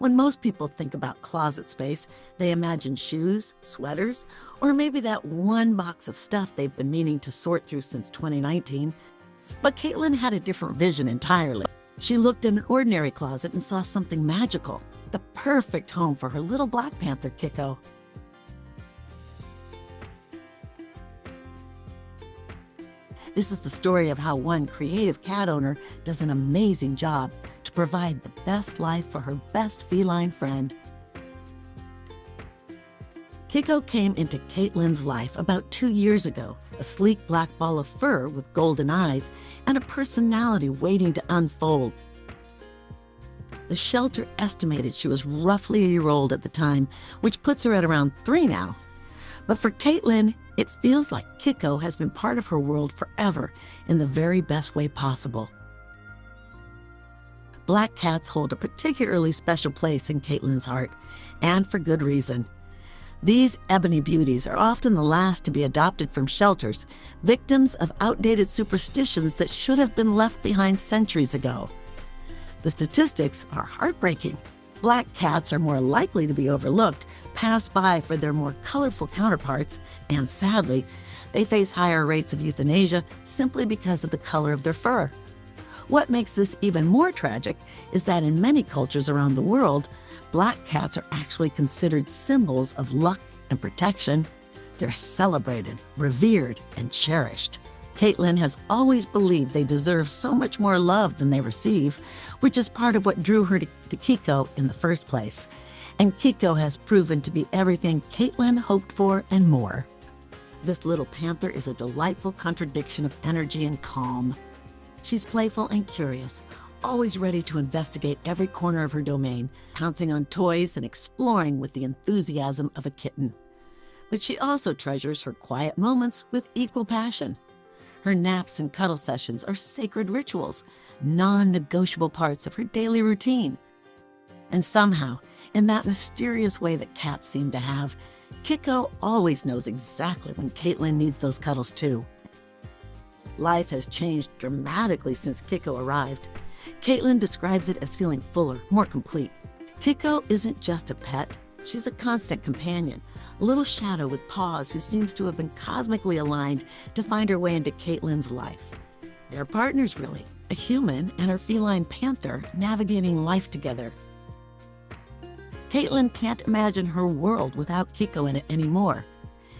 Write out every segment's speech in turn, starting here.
When most people think about closet space, they imagine shoes, sweaters, or maybe that one box of stuff they've been meaning to sort through since 2019. But Kaitlyn had a different vision entirely. She looked in an ordinary closet and saw something magical, the perfect home for her little Black Panther, Kikko. This is the story of how one creative cat owner does an amazing job to provide the best life for her best feline friend. Kikko came into Kaitlyn's life about 2 years ago, a sleek black ball of fur with golden eyes and a personality waiting to unfold. The shelter estimated she was roughly a year old at the time, which puts her at around 3 now. But for Kaitlyn, it feels like Kikko has been part of her world forever in the very best way possible. Black cats hold a particularly special place in Kaitlyn's heart, and for good reason. These ebony beauties are often the last to be adopted from shelters, victims of outdated superstitions that should have been left behind centuries ago. The statistics are heartbreaking. Black cats are more likely to be overlooked, passed by for their more colorful counterparts, and sadly, they face higher rates of euthanasia simply because of the color of their fur. What makes this even more tragic is that in many cultures around the world, black cats are actually considered symbols of luck and protection. They're celebrated, revered, and cherished. Kaitlyn has always believed they deserve so much more love than they receive, which is part of what drew her to Kikko in the first place. And Kikko has proven to be everything Kaitlyn hoped for and more. This little panther is a delightful contradiction of energy and calm. She's playful and curious, always ready to investigate every corner of her domain, pouncing on toys and exploring with the enthusiasm of a kitten. But she also treasures her quiet moments with equal passion. Her naps and cuddle sessions are sacred rituals, non-negotiable parts of her daily routine. And somehow, in that mysterious way that cats seem to have, Kikko always knows exactly when Kaitlyn needs those cuddles too. Life has changed dramatically since Kikko arrived. Kaitlyn describes it as feeling fuller, more complete. Kikko isn't just a pet, she's a constant companion, a little shadow with paws who seems to have been cosmically aligned to find her way into Kaitlyn's life. They're partners, really, a human and her feline panther navigating life together. Kaitlyn can't imagine her world without Kikko in it anymore.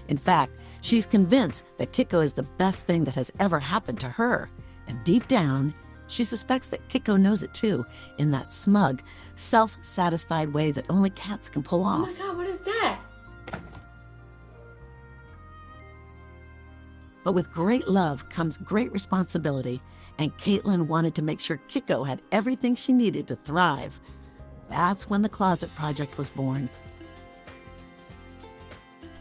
In fact, she's convinced that Kikko is the best thing that has ever happened to her. And deep down, she suspects that Kikko knows it too, in that smug, self-satisfied way that only cats can pull off. Oh my God, what is that? But with great love comes great responsibility, and Kaitlyn wanted to make sure Kikko had everything she needed to thrive. That's when the closet project was born.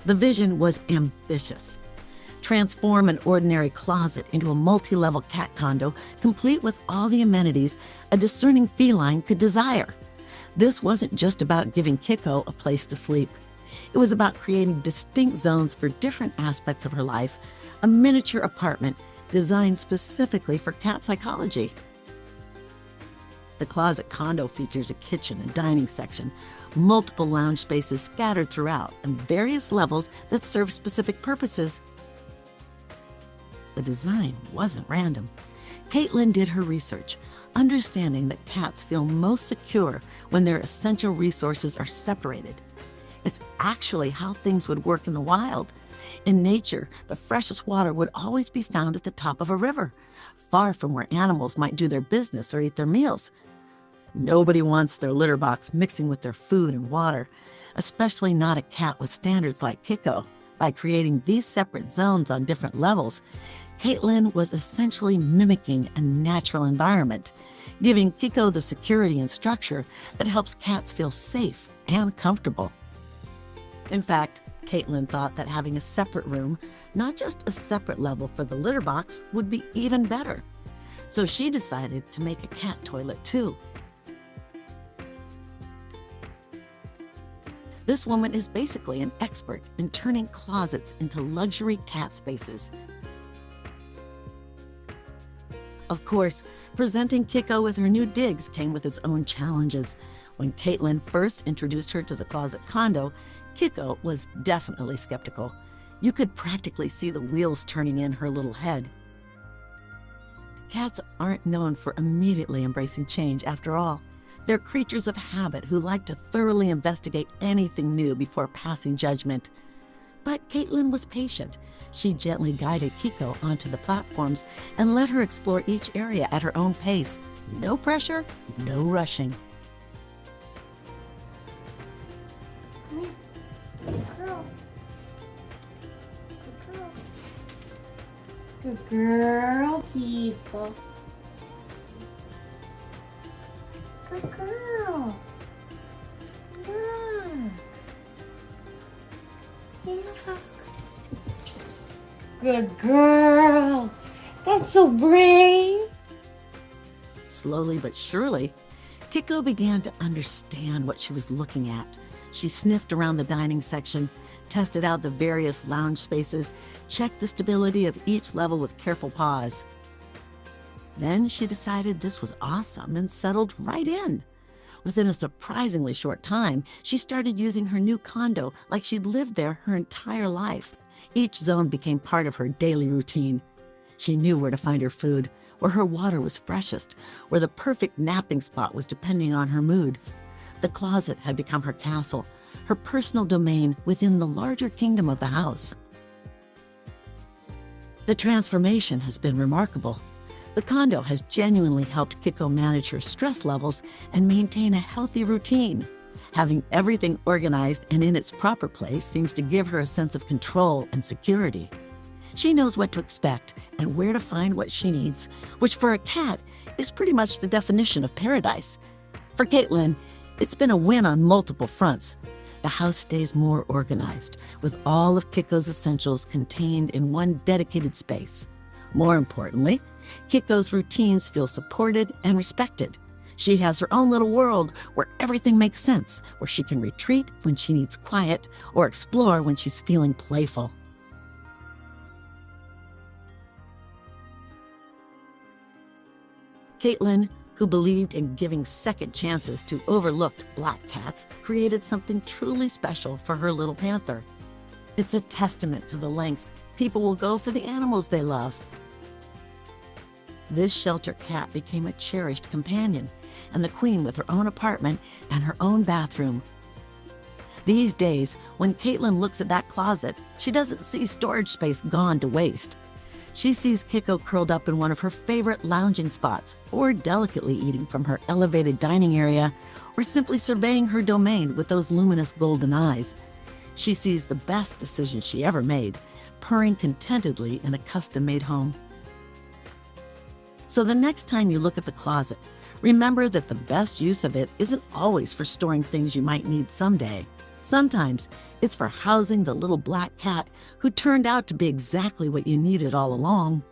The vision was ambitious. Transform an ordinary closet into a multi-level cat condo, complete with all the amenities a discerning feline could desire. This wasn't just about giving Kikko a place to sleep. It was about creating distinct zones for different aspects of her life, a miniature apartment designed specifically for cat psychology. The closet condo features a kitchen and dining section, multiple lounge spaces scattered throughout, and various levels that serve specific purposes. The design wasn't random. Kaitlyn did her research, understanding that cats feel most secure when their essential resources are separated. It's actually how things would work in the wild. In nature, the freshest water would always be found at the top of a river, far from where animals might do their business or eat their meals. Nobody wants their litter box mixing with their food and water, especially not a cat with standards like Kikko. By creating these separate zones on different levels, Kaitlyn was essentially mimicking a natural environment, giving Kikko the security and structure that helps cats feel safe and comfortable. In fact, Kaitlyn thought that having a separate room, not just a separate level for the litter box, would be even better. So she decided to make a cat toilet too. This woman is basically an expert in turning closets into luxury cat spaces. Of course, presenting Kikko with her new digs came with its own challenges. When Kaitlyn first introduced her to the closet condo, Kiko was definitely skeptical. You could practically see the wheels turning in her little head. Cats aren't known for immediately embracing change after all. They're creatures of habit who like to thoroughly investigate anything new before passing judgment. But Kaitlyn was patient. She gently guided Kiko onto the platforms and let her explore each area at her own pace. No pressure, no rushing. Come here. Good girl. Good girl. Good girl, Kiko. Good girl. Yeah. Good girl. That's so brave. Slowly but surely, Kiko began to understand what she was looking at. She sniffed around the dining section, tested out the various lounge spaces, checked the stability of each level with careful paws. Then she decided this was awesome and settled right in. Within a surprisingly short time, she started using her new condo like she'd lived there her entire life. Each zone became part of her daily routine. She knew where to find her food, where her water was freshest, where the perfect napping spot was depending on her mood. The closet had become her castle, her personal domain within the larger kingdom of the house. The transformation has been remarkable. The condo has genuinely helped Kiko manage her stress levels and maintain a healthy routine. Having everything organized and in its proper place seems to give her a sense of control and security. She knows what to expect and where to find what she needs, which for a cat is pretty much the definition of paradise. For Kaitlyn, it's been a win on multiple fronts. The house stays more organized, with all of Kiko's essentials contained in one dedicated space. More importantly, Kiko's routines feel supported and respected. She has her own little world where everything makes sense, where she can retreat when she needs quiet or explore when she's feeling playful. Kaitlyn, who believed in giving second chances to overlooked black cats, created something truly special for her little panther. It's a testament to the lengths people will go for the animals they love. This shelter cat became a cherished companion, and the queen with her own apartment and her own bathroom. These days, when Kaitlyn looks at that closet, she doesn't see storage space gone to waste. She sees Kiko curled up in one of her favorite lounging spots, or delicately eating from her elevated dining area, or simply surveying her domain with those luminous golden eyes. She sees the best decision she ever made, purring contentedly in a custom-made home. So the next time you look at the closet, remember that the best use of it isn't always for storing things you might need someday. Sometimes it's for housing the little black cat who turned out to be exactly what you needed all along.